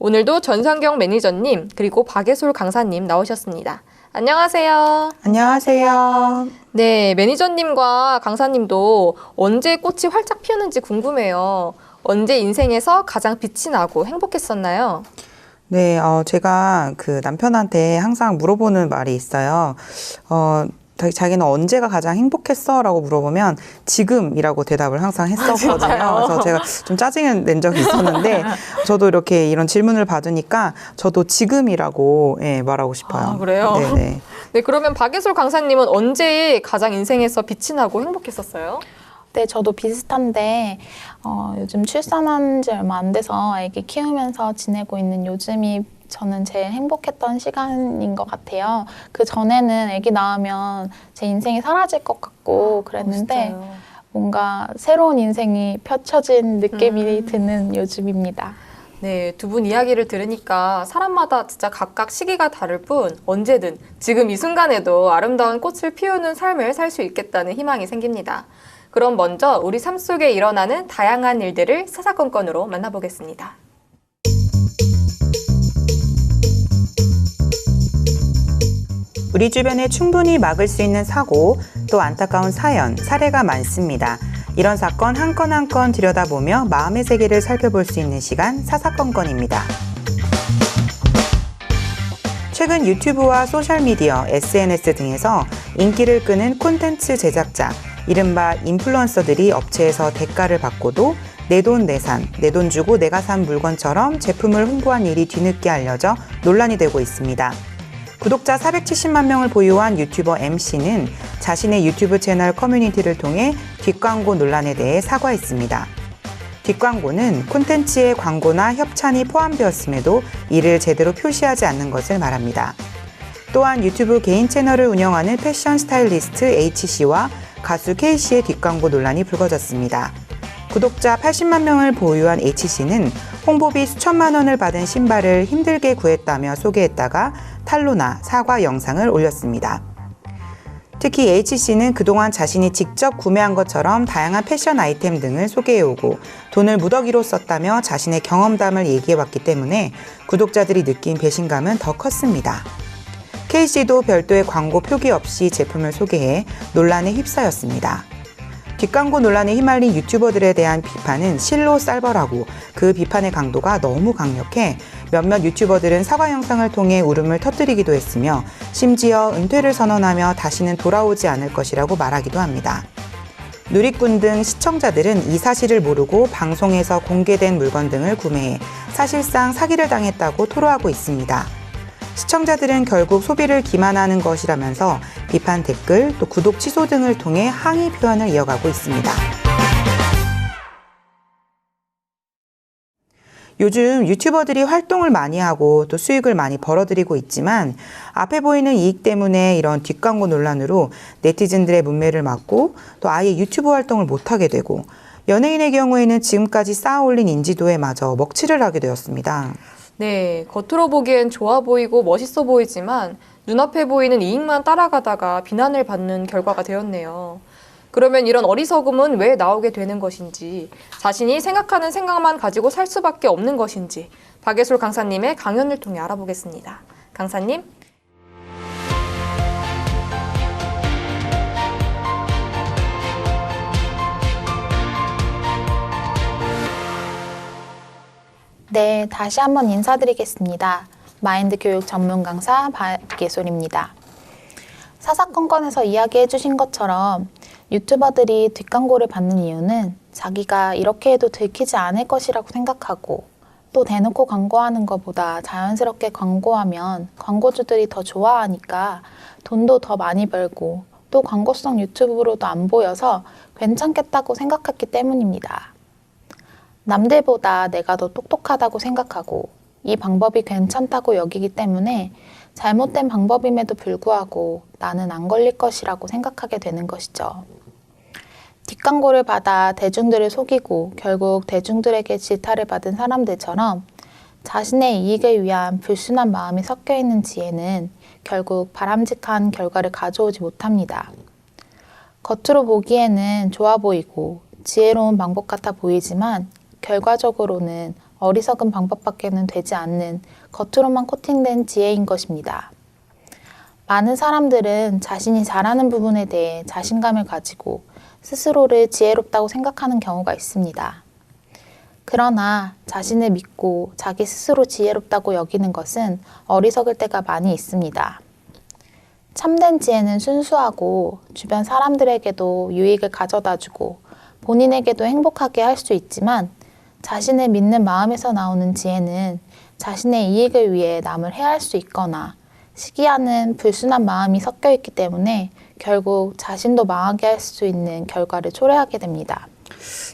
오늘도 전성경 매니저님 그리고 박예솔 강사님 나오셨습니다. 안녕하세요. 안녕하세요. 네, 매니저님과 강사님도 언제 꽃이 활짝 피었는지 궁금해요. 언제 인생에서 가장 빛이 나고 행복했었나요? 네, 제가 그 남편한테 항상 물어보는 말이 있어요. 자기는 언제가 가장 행복했어? 라고 물어보면 지금이라고 대답을 항상 했었거든요. 그래서 제가 좀 짜증을 낸 적이 있었는데 저도 이렇게 이런 질문을 받으니까 저도 지금이라고 말하고 싶어요. 아, 그래요? 네네. 네, 그러면 박예솔 강사님은 언제 가장 인생에서 빛이 나고 행복했었어요? 네, 저도 비슷한데 요즘 출산한 지 얼마 안 돼서 아기 키우면서 지내고 있는 요즘이 저는 제일 행복했던 시간인 것 같아요. 그 전에는 아기 낳으면 제 인생이 사라질 것 같고 그랬는데 뭔가 새로운 인생이 펼쳐진 느낌이 드는 요즘입니다. 네, 두 분 이야기를 들으니까 사람마다 진짜 각각 시기가 다를 뿐 언제든 지금 이 순간에도 아름다운 꽃을 피우는 삶을 살 수 있겠다는 희망이 생깁니다. 그럼 먼저 우리 삶 속에 일어나는 다양한 일들을 사사건건으로 만나보겠습니다. 우리 주변에 충분히 막을 수 있는 사고, 또 안타까운 사연, 사례가 많습니다. 이런 사건 한 건 한 건 들여다보며 마음의 세계를 살펴볼 수 있는 시간, 사사건건입니다. 최근 유튜브와 소셜미디어, SNS 등에서 인기를 끄는 콘텐츠 제작자, 이른바 인플루언서들이 업체에서 대가를 받고도 내 돈 내산, 내 돈 주고 내가 산 물건처럼 제품을 홍보한 일이 뒤늦게 알려져 논란이 되고 있습니다. 구독자 470만 명을 보유한 유튜버 MC는 자신의 유튜브 채널 커뮤니티를 통해 뒷광고 논란에 대해 사과했습니다. 뒷광고는 콘텐츠에 광고나 협찬이 포함되었음에도 이를 제대로 표시하지 않는 것을 말합니다. 또한 유튜브 개인 채널을 운영하는 패션 스타일리스트 H씨와 가수 K씨의 뒷광고 논란이 불거졌습니다. 구독자 80만 명을 보유한 H씨는 홍보비 수천만 원을 받은 신발을 힘들게 구했다며 소개했다가 탄로나 사과 영상을 올렸습니다. 특히 H씨는 그동안 자신이 직접 구매한 것처럼 다양한 패션 아이템 등을 소개해오고 돈을 무더기로 썼다며 자신의 경험담을 얘기해왔기 때문에 구독자들이 느낀 배신감은 더 컸습니다. K씨도 별도의 광고 표기 없이 제품을 소개해 논란에 휩싸였습니다. 뒷광고 논란에 휘말린 유튜버들에 대한 비판은 실로 쌀벌하고 그 비판의 강도가 너무 강력해 몇몇 유튜버들은 사과 영상을 통해 울음을 터뜨리기도 했으며 심지어 은퇴를 선언하며 다시는 돌아오지 않을 것이라고 말하기도 합니다. 누리꾼 등 시청자들은 이 사실을 모르고 방송에서 공개된 물건 등을 구매해 사실상 사기를 당했다고 토로하고 있습니다. 시청자들은 결국 소비를 기만하는 것이라면서 비판 댓글, 또 구독 취소 등을 통해 항의 표현을 이어가고 있습니다. 요즘 유튜버들이 활동을 많이 하고 또 수익을 많이 벌어들이고 있지만 앞에 보이는 이익 때문에 이런 뒷광고 논란으로 네티즌들의 문매를 맞고 또 아예 유튜브 활동을 못하게 되고 연예인의 경우에는 지금까지 쌓아올린 인지도에 마저 먹칠을 하게 되었습니다. 네, 겉으로 보기엔 좋아 보이고 멋있어 보이지만 눈앞에 보이는 이익만 따라가다가 비난을 받는 결과가 되었네요. 그러면 이런 어리석음은 왜 나오게 되는 것인지, 자신이 생각하는 생각만 가지고 살 수밖에 없는 것인지 박예솔 강사님의 강연을 통해 알아보겠습니다. 강사님. 네, 다시 한번 인사드리겠습니다. 마인드 교육 전문 강사 박예솔입니다. 사사건건에서 이야기해 주신 것처럼 유튜버들이 뒷광고를 받는 이유는 자기가 이렇게 해도 들키지 않을 것이라고 생각하고 또 대놓고 광고하는 것보다 자연스럽게 광고하면 광고주들이 더 좋아하니까 돈도 더 많이 벌고 또 광고성 유튜브로도 안 보여서 괜찮겠다고 생각했기 때문입니다. 남들보다 내가 더 똑똑하다고 생각하고 이 방법이 괜찮다고 여기기 때문에 잘못된 방법임에도 불구하고 나는 안 걸릴 것이라고 생각하게 되는 것이죠. 뒷광고를 받아 대중들을 속이고 결국 대중들에게 질타를 받은 사람들처럼 자신의 이익을 위한 불순한 마음이 섞여 있는 지혜는 결국 바람직한 결과를 가져오지 못합니다. 겉으로 보기에는 좋아 보이고 지혜로운 방법 같아 보이지만 결과적으로는 어리석은 방법밖에는 되지 않는 겉으로만 코팅된 지혜인 것입니다. 많은 사람들은 자신이 잘하는 부분에 대해 자신감을 가지고 스스로를 지혜롭다고 생각하는 경우가 있습니다. 그러나 자신을 믿고 자기 스스로 지혜롭다고 여기는 것은 어리석을 때가 많이 있습니다. 참된 지혜는 순수하고 주변 사람들에게도 유익을 가져다주고 본인에게도 행복하게 할 수 있지만 자신을 믿는 마음에서 나오는 지혜는 자신의 이익을 위해 남을 해할 수 있거나 시기하는 불순한 마음이 섞여 있기 때문에 결국 자신도 망하게 할 수 있는 결과를 초래하게 됩니다.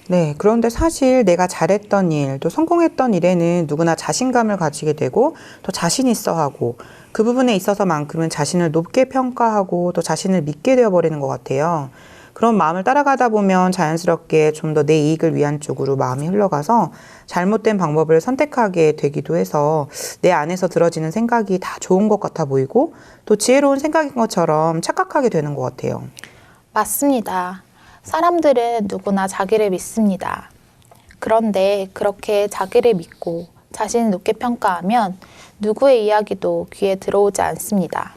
네, 그런데 사실 내가 잘했던 일, 또 성공했던 일에는 누구나 자신감을 가지게 되고 또 자신 있어 하고 그 부분에 있어서만큼은 자신을 높게 평가하고 또 자신을 믿게 되어버리는 것 같아요. 그런 마음을 따라가다 보면 자연스럽게 좀 더 내 이익을 위한 쪽으로 마음이 흘러가서 잘못된 방법을 선택하게 되기도 해서 내 안에서 들어지는 생각이 다 좋은 것 같아 보이고 또 지혜로운 생각인 것처럼 착각하게 되는 것 같아요. 맞습니다. 사람들은 누구나 자기를 믿습니다. 그런데 그렇게 자기를 믿고 자신을 높게 평가하면 누구의 이야기도 귀에 들어오지 않습니다.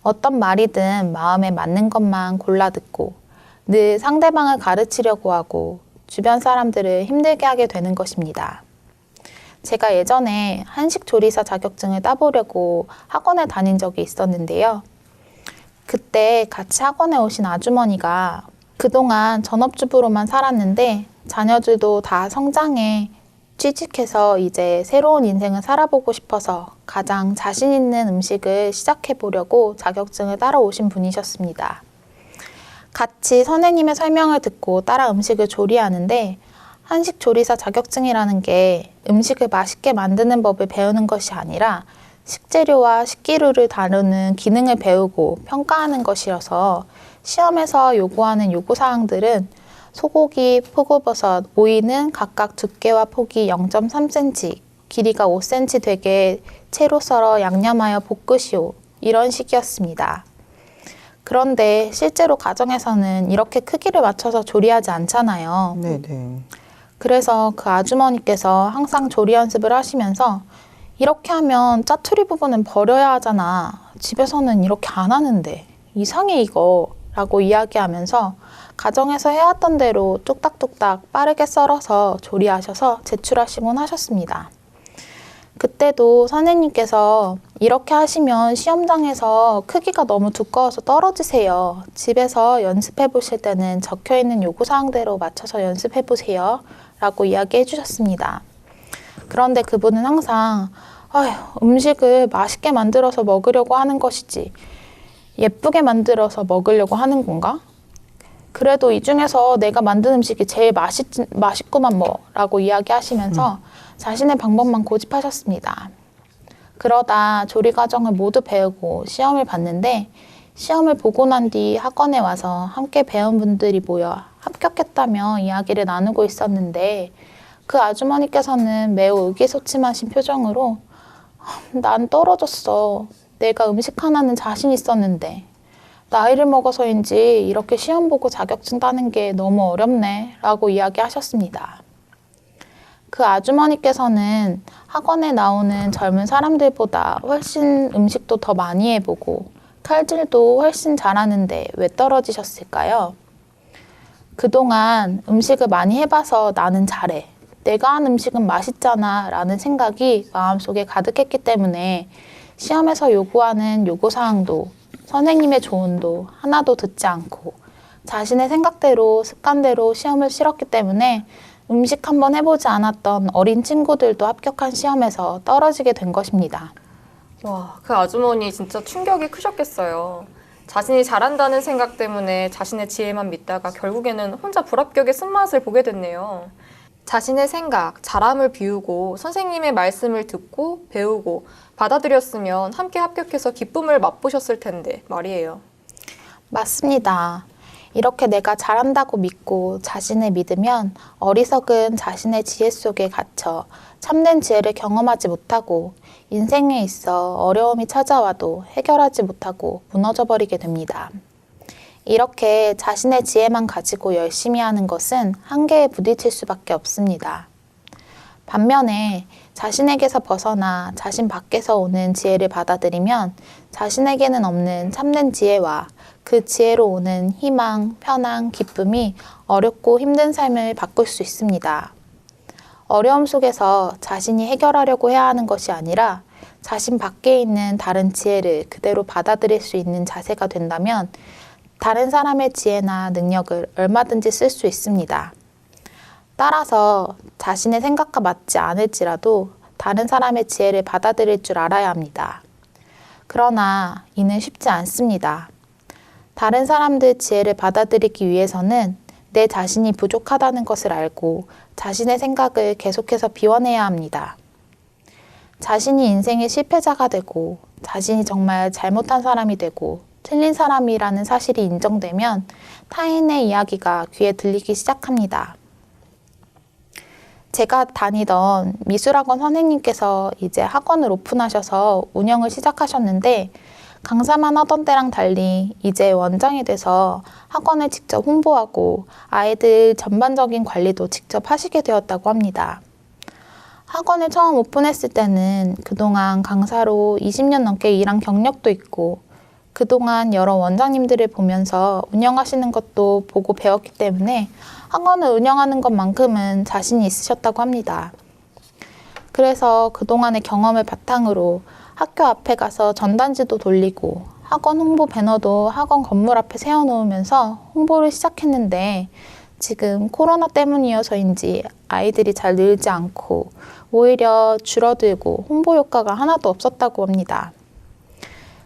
어떤 말이든 마음에 맞는 것만 골라 듣고 늘 상대방을 가르치려고 하고 주변 사람들을 힘들게 하게 되는 것입니다. 제가 예전에 한식 조리사 자격증을 따보려고 학원에 다닌 적이 있었는데요. 그때 같이 학원에 오신 아주머니가 그동안 전업주부로만 살았는데 자녀들도 다 성장해 취직해서 이제 새로운 인생을 살아보고 싶어서 가장 자신 있는 음식을 시작해 보려고 자격증을 따러 오신 분이셨습니다. 같이 선생님의 설명을 듣고 따라 음식을 조리하는데 한식 조리사 자격증이라는 게 음식을 맛있게 만드는 법을 배우는 것이 아니라 식재료와 식기류를 다루는 기능을 배우고 평가하는 것이어서 시험에서 요구하는 요구사항들은 소고기, 표고버섯, 오이는 각각 두께와 폭이 0.3cm, 길이가 5cm 되게 채로 썰어 양념하여 볶으시오. 이런 식이었습니다. 그런데 실제로 가정에서는 이렇게 크기를 맞춰서 조리하지 않잖아요. 네네. 그래서 그 아주머니께서 항상 조리 연습을 하시면서 이렇게 하면 짜투리 부분은 버려야 하잖아. 집에서는 이렇게 안 하는데. 이상해 이거. 라고 이야기하면서 가정에서 해왔던 대로 뚝딱뚝딱 빠르게 썰어서 조리하셔서 제출하시곤 하셨습니다. 그때도 선생님께서 이렇게 하시면 시험장에서 크기가 너무 두꺼워서 떨어지세요. 집에서 연습해 보실 때는 적혀있는 요구사항대로 맞춰서 연습해 보세요. 라고 이야기해 주셨습니다. 그런데 그분은 항상 음식을 맛있게 만들어서 먹으려고 하는 것이지 예쁘게 만들어서 먹으려고 하는 건가? 그래도 이 중에서 내가 만든 음식이 제일 맛있구만 라고 이야기하시면서 자신의 방법만 고집하셨습니다. 그러다 조리 과정을 모두 배우고 시험을 봤는데 시험을 보고 난 뒤 학원에 와서 함께 배운 분들이 모여 합격했다며 이야기를 나누고 있었는데 그 아주머니께서는 매우 의기소침하신 표정으로 난 떨어졌어. 내가 음식 하나는 자신 있었는데 나이를 먹어서인지 이렇게 시험 보고 자격증 따는 게 너무 어렵네 라고 이야기하셨습니다. 그 아주머니께서는 학원에 나오는 젊은 사람들보다 훨씬 음식도 더 많이 해보고 칼질도 훨씬 잘하는데 왜 떨어지셨을까요? 그동안 음식을 많이 해봐서 나는 잘해. 내가 한 음식은 맛있잖아 라는 생각이 마음속에 가득했기 때문에 시험에서 요구하는 요구사항도 선생님의 조언도 하나도 듣지 않고 자신의 생각대로 습관대로 시험을 치렀기 때문에 음식 한번 해보지 않았던 어린 친구들도 합격한 시험에서 떨어지게 된 것입니다. 와, 그 아주머니 진짜 충격이 크셨겠어요. 자신이 잘한다는 생각 때문에 자신의 지혜만 믿다가 결국에는 혼자 불합격의 쓴맛을 보게 됐네요. 자신의 생각, 잘함을 비우고 선생님의 말씀을 듣고 배우고 받아들였으면 함께 합격해서 기쁨을 맛보셨을 텐데 말이에요. 맞습니다. 이렇게 내가 잘한다고 믿고 자신을 믿으면 어리석은 자신의 지혜 속에 갇혀 참된 지혜를 경험하지 못하고 인생에 있어 어려움이 찾아와도 해결하지 못하고 무너져 버리게 됩니다. 이렇게 자신의 지혜만 가지고 열심히 하는 것은 한계에 부딪힐 수밖에 없습니다. 반면에 자신에게서 벗어나 자신 밖에서 오는 지혜를 받아들이면 자신에게는 없는 참된 지혜와 그 지혜로 오는 희망, 편안, 기쁨이 어렵고 힘든 삶을 바꿀 수 있습니다. 어려움 속에서 자신이 해결하려고 해야 하는 것이 아니라 자신 밖에 있는 다른 지혜를 그대로 받아들일 수 있는 자세가 된다면 다른 사람의 지혜나 능력을 얼마든지 쓸 수 있습니다. 따라서 자신의 생각과 맞지 않을지라도 다른 사람의 지혜를 받아들일 줄 알아야 합니다. 그러나 이는 쉽지 않습니다. 다른 사람들 지혜를 받아들이기 위해서는 내 자신이 부족하다는 것을 알고 자신의 생각을 계속해서 비워내야 합니다. 자신이 인생의 실패자가 되고 자신이 정말 잘못한 사람이 되고 틀린 사람이라는 사실이 인정되면 타인의 이야기가 귀에 들리기 시작합니다. 제가 다니던 미술학원 선생님께서 이제 학원을 오픈하셔서 운영을 시작하셨는데 강사만 하던 때랑 달리 이제 원장이 돼서 학원을 직접 홍보하고 아이들 전반적인 관리도 직접 하시게 되었다고 합니다. 학원을 처음 오픈했을 때는 그동안 강사로 20년 넘게 일한 경력도 있고 그동안 여러 원장님들을 보면서 운영하시는 것도 보고 배웠기 때문에 학원을 운영하는 것만큼은 자신이 있으셨다고 합니다. 그래서 그동안의 경험을 바탕으로 학교 앞에 가서 전단지도 돌리고 학원 홍보 배너도 학원 건물 앞에 세워놓으면서 홍보를 시작했는데 지금 코로나 때문이어서인지 아이들이 잘 늘지 않고 오히려 줄어들고 홍보 효과가 하나도 없었다고 합니다.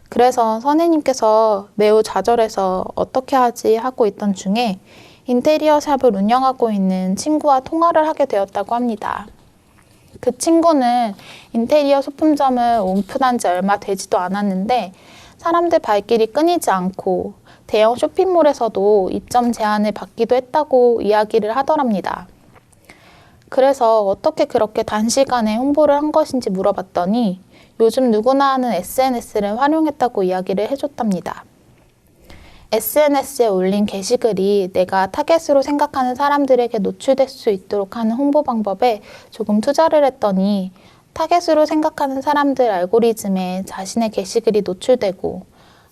그래서 선생님께서 매우 좌절해서 어떻게 하지 하고 있던 중에 인테리어 샵을 운영하고 있는 친구와 통화를 하게 되었다고 합니다. 그 친구는 인테리어 소품점을 오픈한 지 얼마 되지도 않았는데 사람들 발길이 끊이지 않고 대형 쇼핑몰에서도 입점 제한을 받기도 했다고 이야기를 하더랍니다. 그래서 어떻게 그렇게 단시간에 홍보를 한 것인지 물어봤더니 요즘 누구나 하는 SNS를 활용했다고 이야기를 해줬답니다. SNS에 올린 게시글이 내가 타겟으로 생각하는 사람들에게 노출될 수 있도록 하는 홍보 방법에 조금 투자를 했더니 타겟으로 생각하는 사람들 알고리즘에 자신의 게시글이 노출되고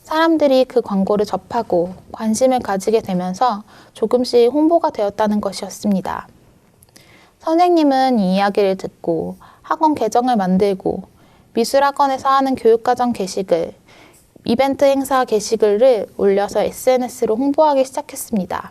사람들이 그 광고를 접하고 관심을 가지게 되면서 조금씩 홍보가 되었다는 것이었습니다. 선생님은 이 이야기를 듣고 학원 계정을 만들고 미술학원에서 하는 교육과정 게시글, 이벤트 행사 게시글을 올려서 SNS로 홍보하기 시작했습니다.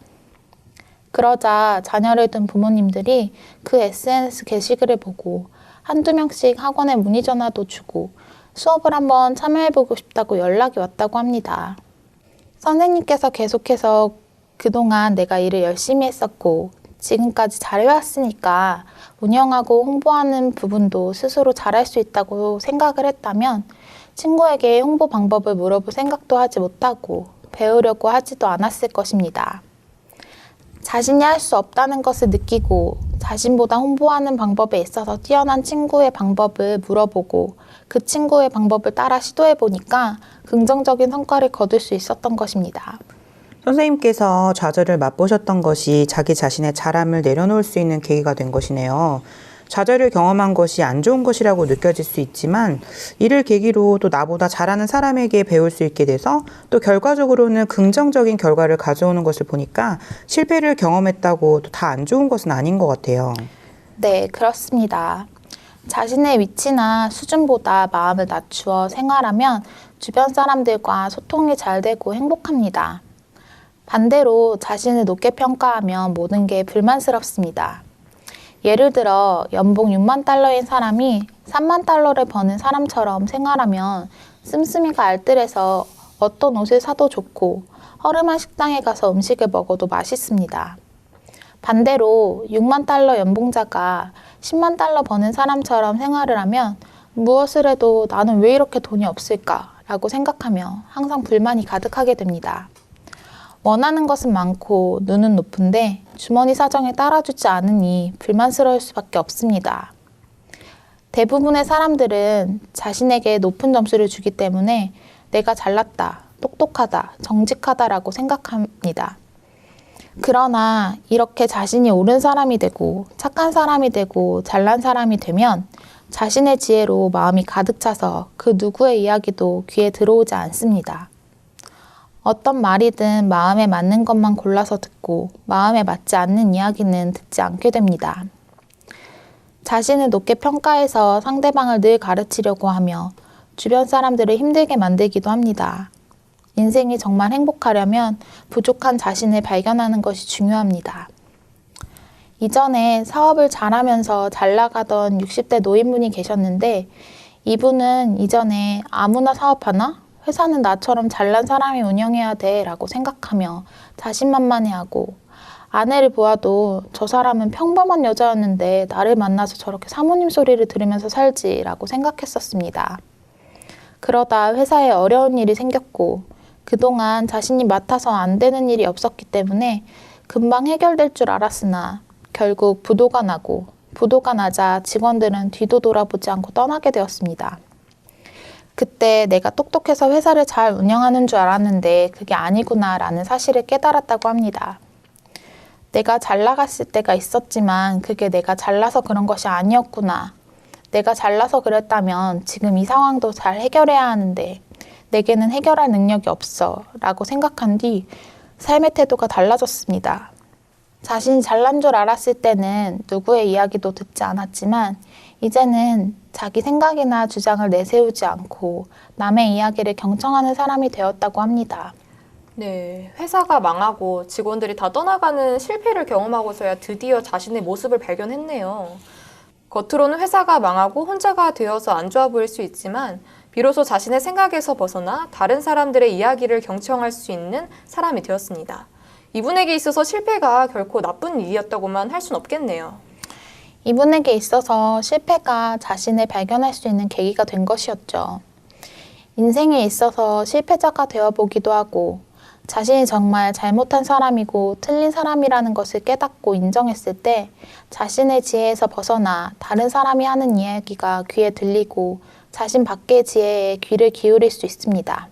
그러자 자녀를 둔 부모님들이 그 SNS 게시글을 보고 한두 명씩 학원에 문의 전화도 주고 수업을 한번 참여해보고 싶다고 연락이 왔다고 합니다. 선생님께서 계속해서 그동안 내가 일을 열심히 했었고 지금까지 잘해왔으니까 운영하고 홍보하는 부분도 스스로 잘할 수 있다고 생각을 했다면 친구에게 홍보 방법을 물어볼 생각도 하지 못하고 배우려고 하지도 않았을 것입니다. 자신이 할 수 없다는 것을 느끼고 자신보다 홍보하는 방법에 있어서 뛰어난 친구의 방법을 물어보고 그 친구의 방법을 따라 시도해보니까 긍정적인 성과를 거둘 수 있었던 것입니다. 선생님께서 좌절을 맛보셨던 것이 자기 자신의 잘함을 내려놓을 수 있는 계기가 된 것이네요. 좌절을 경험한 것이 안 좋은 것이라고 느껴질 수 있지만 이를 계기로 또 나보다 잘하는 사람에게 배울 수 있게 돼서 또 결과적으로는 긍정적인 결과를 가져오는 것을 보니까 실패를 경험했다고 또 다 안 좋은 것은 아닌 것 같아요. 네, 그렇습니다. 자신의 위치나 수준보다 마음을 낮추어 생활하면 주변 사람들과 소통이 잘 되고 행복합니다. 반대로 자신을 높게 평가하면 모든 게 불만스럽습니다. 예를 들어 연봉 6만 달러인 사람이 3만 달러를 버는 사람처럼 생활하면 씀씀이가 알뜰해서 어떤 옷을 사도 좋고 허름한 식당에 가서 음식을 먹어도 맛있습니다. 반대로 6만 달러 연봉자가 10만 달러 버는 사람처럼 생활을 하면 무엇을 해도 나는 왜 이렇게 돈이 없을까? 라고 생각하며 항상 불만이 가득하게 됩니다. 원하는 것은 많고 눈은 높은데 주머니 사정에 따라주지 않으니 불만스러울 수밖에 없습니다. 대부분의 사람들은 자신에게 높은 점수를 주기 때문에 내가 잘났다, 똑똑하다, 정직하다라고 생각합니다. 그러나 이렇게 자신이 옳은 사람이 되고 착한 사람이 되고 잘난 사람이 되면 자신의 지혜로 마음이 가득 차서 그 누구의 이야기도 귀에 들어오지 않습니다. 어떤 말이든 마음에 맞는 것만 골라서 듣고 마음에 맞지 않는 이야기는 듣지 않게 됩니다. 자신을 높게 평가해서 상대방을 늘 가르치려고 하며 주변 사람들을 힘들게 만들기도 합니다. 인생이 정말 행복하려면 부족한 자신을 발견하는 것이 중요합니다. 이전에 사업을 잘하면서 잘 나가던 60대 노인분이 계셨는데 이분은 이전에 아무나 사업하나? 회사는 나처럼 잘난 사람이 운영해야 돼 라고 생각하며 자신만만해하고 아내를 보아도 저 사람은 평범한 여자였는데 나를 만나서 저렇게 사모님 소리를 들으면서 살지 라고 생각했었습니다. 그러다 회사에 어려운 일이 생겼고 그동안 자신이 맡아서 안 되는 일이 없었기 때문에 금방 해결될 줄 알았으나 결국 부도가 나고 부도가 나자 직원들은 뒤도 돌아보지 않고 떠나게 되었습니다. 그때 내가 똑똑해서 회사를 잘 운영하는 줄 알았는데 그게 아니구나 라는 사실을 깨달았다고 합니다. 내가 잘 나갔을 때가 있었지만 그게 내가 잘나서 그런 것이 아니었구나. 내가 잘나서 그랬다면 지금 이 상황도 잘 해결해야 하는데 내게는 해결할 능력이 없어 라고 생각한 뒤 삶의 태도가 달라졌습니다. 자신이 잘난 줄 알았을 때는 누구의 이야기도 듣지 않았지만 이제는 자기 생각이나 주장을 내세우지 않고 남의 이야기를 경청하는 사람이 되었다고 합니다. 네, 회사가 망하고 직원들이 다 떠나가는 실패를 경험하고서야 드디어 자신의 모습을 발견했네요. 겉으로는 회사가 망하고 혼자가 되어서 안 좋아 보일 수 있지만 비로소 자신의 생각에서 벗어나 다른 사람들의 이야기를 경청할 수 있는 사람이 되었습니다. 이분에게 있어서 실패가 결코 나쁜 일이었다고만 할 순 없겠네요. 이분에게 있어서 실패가 자신을 발견할 수 있는 계기가 된 것이었죠. 인생에 있어서 실패자가 되어보기도 하고 자신이 정말 잘못한 사람이고 틀린 사람이라는 것을 깨닫고 인정했을 때 자신의 지혜에서 벗어나 다른 사람이 하는 이야기가 귀에 들리고 자신 밖의 지혜에 귀를 기울일 수 있습니다.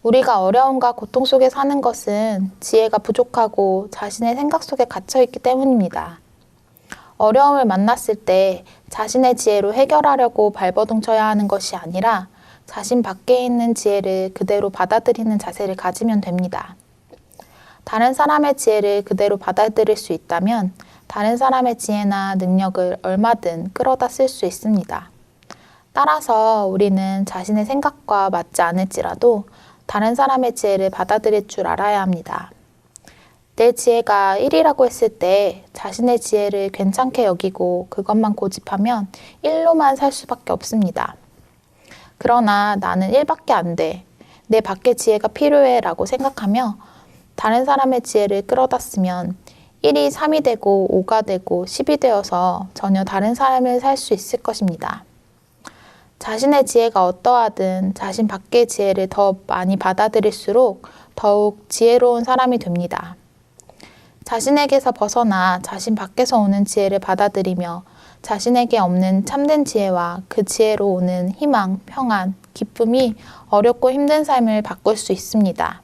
우리가 어려움과 고통 속에 사는 것은 지혜가 부족하고 자신의 생각 속에 갇혀있기 때문입니다. 어려움을 만났을 때 자신의 지혜로 해결하려고 발버둥 쳐야 하는 것이 아니라 자신 밖에 있는 지혜를 그대로 받아들이는 자세를 가지면 됩니다. 다른 사람의 지혜를 그대로 받아들일 수 있다면 다른 사람의 지혜나 능력을 얼마든 끌어다 쓸 수 있습니다. 따라서 우리는 자신의 생각과 맞지 않을지라도 다른 사람의 지혜를 받아들일 줄 알아야 합니다. 내 지혜가 1이라고 했을 때 자신의 지혜를 괜찮게 여기고 그것만 고집하면 1로만 살 수밖에 없습니다. 그러나 나는 1밖에 안 돼. 내 밖의 지혜가 필요해 라고 생각하며 다른 사람의 지혜를 끌어다 쓰면 1이 3이 되고 5가 되고 10이 되어서 전혀 다른 삶을 살 수 있을 것입니다. 자신의 지혜가 어떠하든 자신 밖의 지혜를 더 많이 받아들일수록 더욱 지혜로운 사람이 됩니다. 자신에게서 벗어나 자신 밖에서 오는 지혜를 받아들이며 자신에게 없는 참된 지혜와 그 지혜로 오는 희망, 평안, 기쁨이 어렵고 힘든 삶을 바꿀 수 있습니다.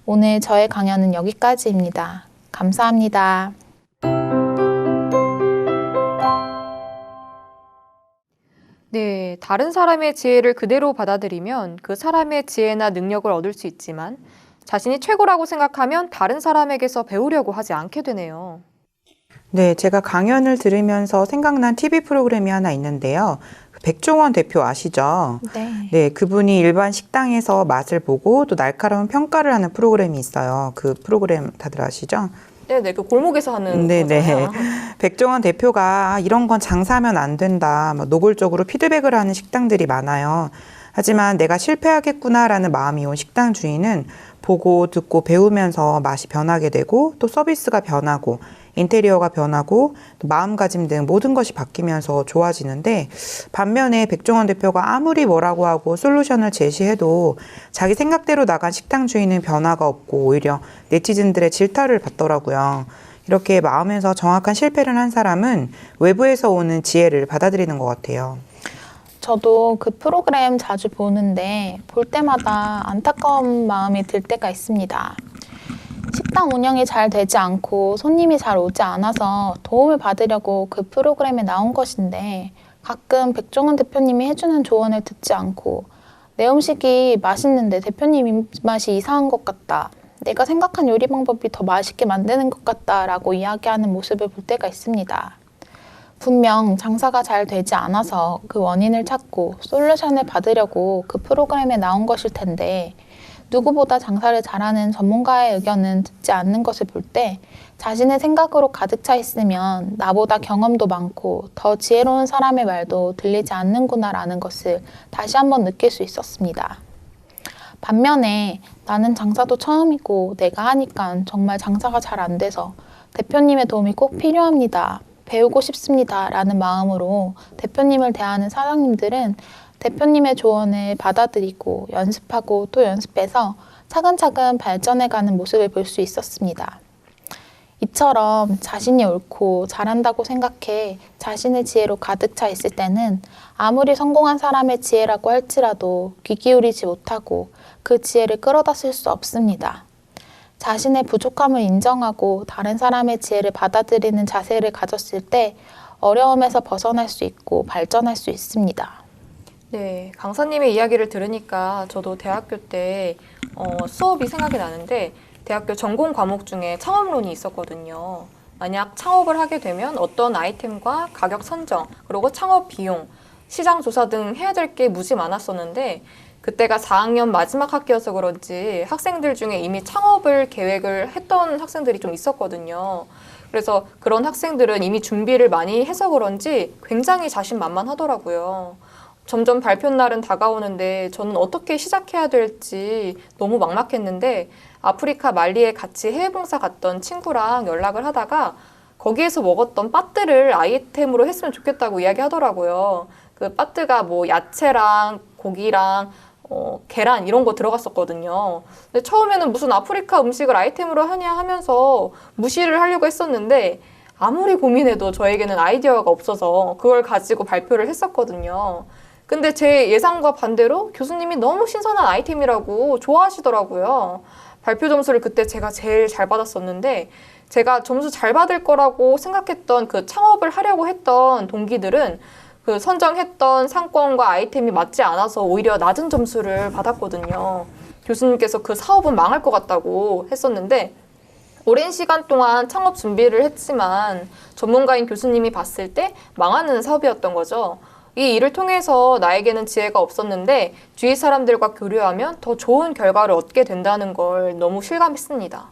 오늘 저의 강연은 여기까지입니다. 감사합니다. 네, 다른 사람의 지혜를 그대로 받아들이면 그 사람의 지혜나 능력을 얻을 수 있지만 자신이 최고라고 생각하면 다른 사람에게서 배우려고 하지 않게 되네요. 네, 제가 강연을 들으면서 생각난 TV 프로그램이 하나 있는데요. 백종원 대표 아시죠? 네. 네, 그분이 일반 식당에서 맛을 보고 또 날카로운 평가를 하는 프로그램이 있어요. 그 프로그램 다들 아시죠? 네네, 그 골목에서 하는 네네. 거잖아요. 백종원 대표가 이런 건 장사하면 안 된다, 노골적으로 피드백을 하는 식당들이 많아요. 하지만 내가 실패하겠구나라는 마음이 온 식당 주인은 보고 듣고 배우면서 맛이 변하게 되고 또 서비스가 변하고 인테리어가 변하고 또 마음가짐 등 모든 것이 바뀌면서 좋아지는데 반면에 백종원 대표가 아무리 뭐라고 하고 솔루션을 제시해도 자기 생각대로 나간 식당 주인은 변화가 없고 오히려 네티즌들의 질타를 받더라고요. 이렇게 마음에서 정확한 실패를 한 사람은 외부에서 오는 지혜를 받아들이는 것 같아요. 저도 그 프로그램 자주 보는데 볼 때마다 안타까운 마음이 들 때가 있습니다. 식당 운영이 잘 되지 않고 손님이 잘 오지 않아서 도움을 받으려고 그 프로그램에 나온 것인데 가끔 백종원 대표님이 해주는 조언을 듣지 않고 내 음식이 맛있는데 대표님 입맛이 이상한 것 같다. 내가 생각한 요리 방법이 더 맛있게 만드는 것 같다라고 이야기하는 모습을 볼 때가 있습니다. 분명 장사가 잘 되지 않아서 그 원인을 찾고 솔루션을 받으려고 그 프로그램에 나온 것일 텐데 누구보다 장사를 잘하는 전문가의 의견은 듣지 않는 것을 볼 때 자신의 생각으로 가득 차 있으면 나보다 경험도 많고 더 지혜로운 사람의 말도 들리지 않는구나라는 것을 다시 한번 느낄 수 있었습니다. 반면에 나는 장사도 처음이고 내가 하니까 정말 장사가 잘 안 돼서 대표님의 도움이 꼭 필요합니다. 배우고 싶습니다. 라는 마음으로 대표님을 대하는 사장님들은 대표님의 조언을 받아들이고 연습하고 또 연습해서 차근차근 발전해가는 모습을 볼 수 있었습니다. 이처럼 자신이 옳고 잘한다고 생각해 자신의 지혜로 가득 차 있을 때는 아무리 성공한 사람의 지혜라고 할지라도 귀 기울이지 못하고 그 지혜를 끌어다 쓸 수 없습니다. 자신의 부족함을 인정하고 다른 사람의 지혜를 받아들이는 자세를 가졌을 때 어려움에서 벗어날 수 있고 발전할 수 있습니다. 네, 강사님의 이야기를 들으니까 저도 대학교 때 수업이 생각이 나는데 대학교 전공 과목 중에 창업론이 있었거든요. 만약 창업을 하게 되면 어떤 아이템과 가격 선정, 그리고 창업 비용, 시장 조사 등 해야 될 게 무지 많았었는데 그때가 4학년 마지막 학기여서 그런지 학생들 중에 이미 창업을 계획을 했던 학생들이 좀 있었거든요. 그래서 그런 학생들은 이미 준비를 많이 해서 그런지 굉장히 자신만만하더라고요. 점점 발표 날은 다가오는데 저는 어떻게 시작해야 될지 너무 막막했는데 아프리카 말리에 같이 해외 봉사 갔던 친구랑 연락을 하다가 거기에서 먹었던 빠뜨를 아이템으로 했으면 좋겠다고 이야기하더라고요. 그 빠뜨가 뭐 야채랑 고기랑 계란 이런 거 들어갔었거든요. 근데 처음에는 무슨 아프리카 음식을 아이템으로 하냐 하면서 무시를 하려고 했었는데 아무리 고민해도 저에게는 아이디어가 없어서 그걸 가지고 발표를 했었거든요. 근데 제 예상과 반대로 교수님이 너무 신선한 아이템이라고 좋아하시더라고요. 발표 점수를 그때 제가 제일 잘 받았었는데 제가 점수 잘 받을 거라고 생각했던 그 창업을 하려고 했던 동기들은 그 선정했던 상권과 아이템이 맞지 않아서 오히려 낮은 점수를 받았거든요. 교수님께서 그 사업은 망할 것 같다고 했었는데 오랜 시간 동안 창업 준비를 했지만 전문가인 교수님이 봤을 때 망하는 사업이었던 거죠. 이 일을 통해서 나에게는 지혜가 없었는데 주위 사람들과 교류하면 더 좋은 결과를 얻게 된다는 걸 너무 실감했습니다.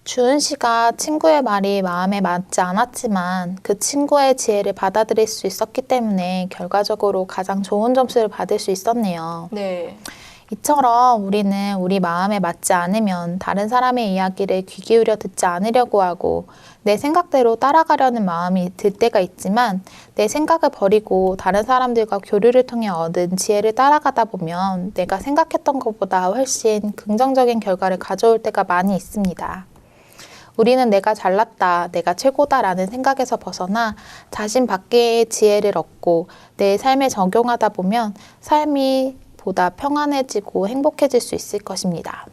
주은 씨가 친구의 말이 마음에 맞지 않았지만 그 친구의 지혜를 받아들일 수 있었기 때문에 결과적으로 가장 좋은 점수를 받을 수 있었네요. 네. 이처럼 우리는 우리 마음에 맞지 않으면 다른 사람의 이야기를 귀 기울여 듣지 않으려고 하고 내 생각대로 따라가려는 마음이 들 때가 있지만 내 생각을 버리고 다른 사람들과 교류를 통해 얻은 지혜를 따라가다 보면 내가 생각했던 것보다 훨씬 긍정적인 결과를 가져올 때가 많이 있습니다. 우리는 내가 잘났다, 내가 최고다라는 생각에서 벗어나 자신 밖의 지혜를 얻고 내 삶에 적용하다 보면 삶이 보다 평안해지고 행복해질 수 있을 것입니다.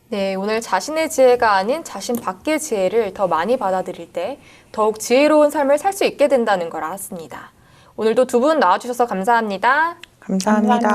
네, 오늘 자신의 지혜가 아닌 자신 밖의 지혜를 더 많이 받아들일 때 더욱 지혜로운 삶을 살 수 있게 된다는 걸 알았습니다. 오늘도 두 분 나와주셔서 감사합니다. 감사합니다.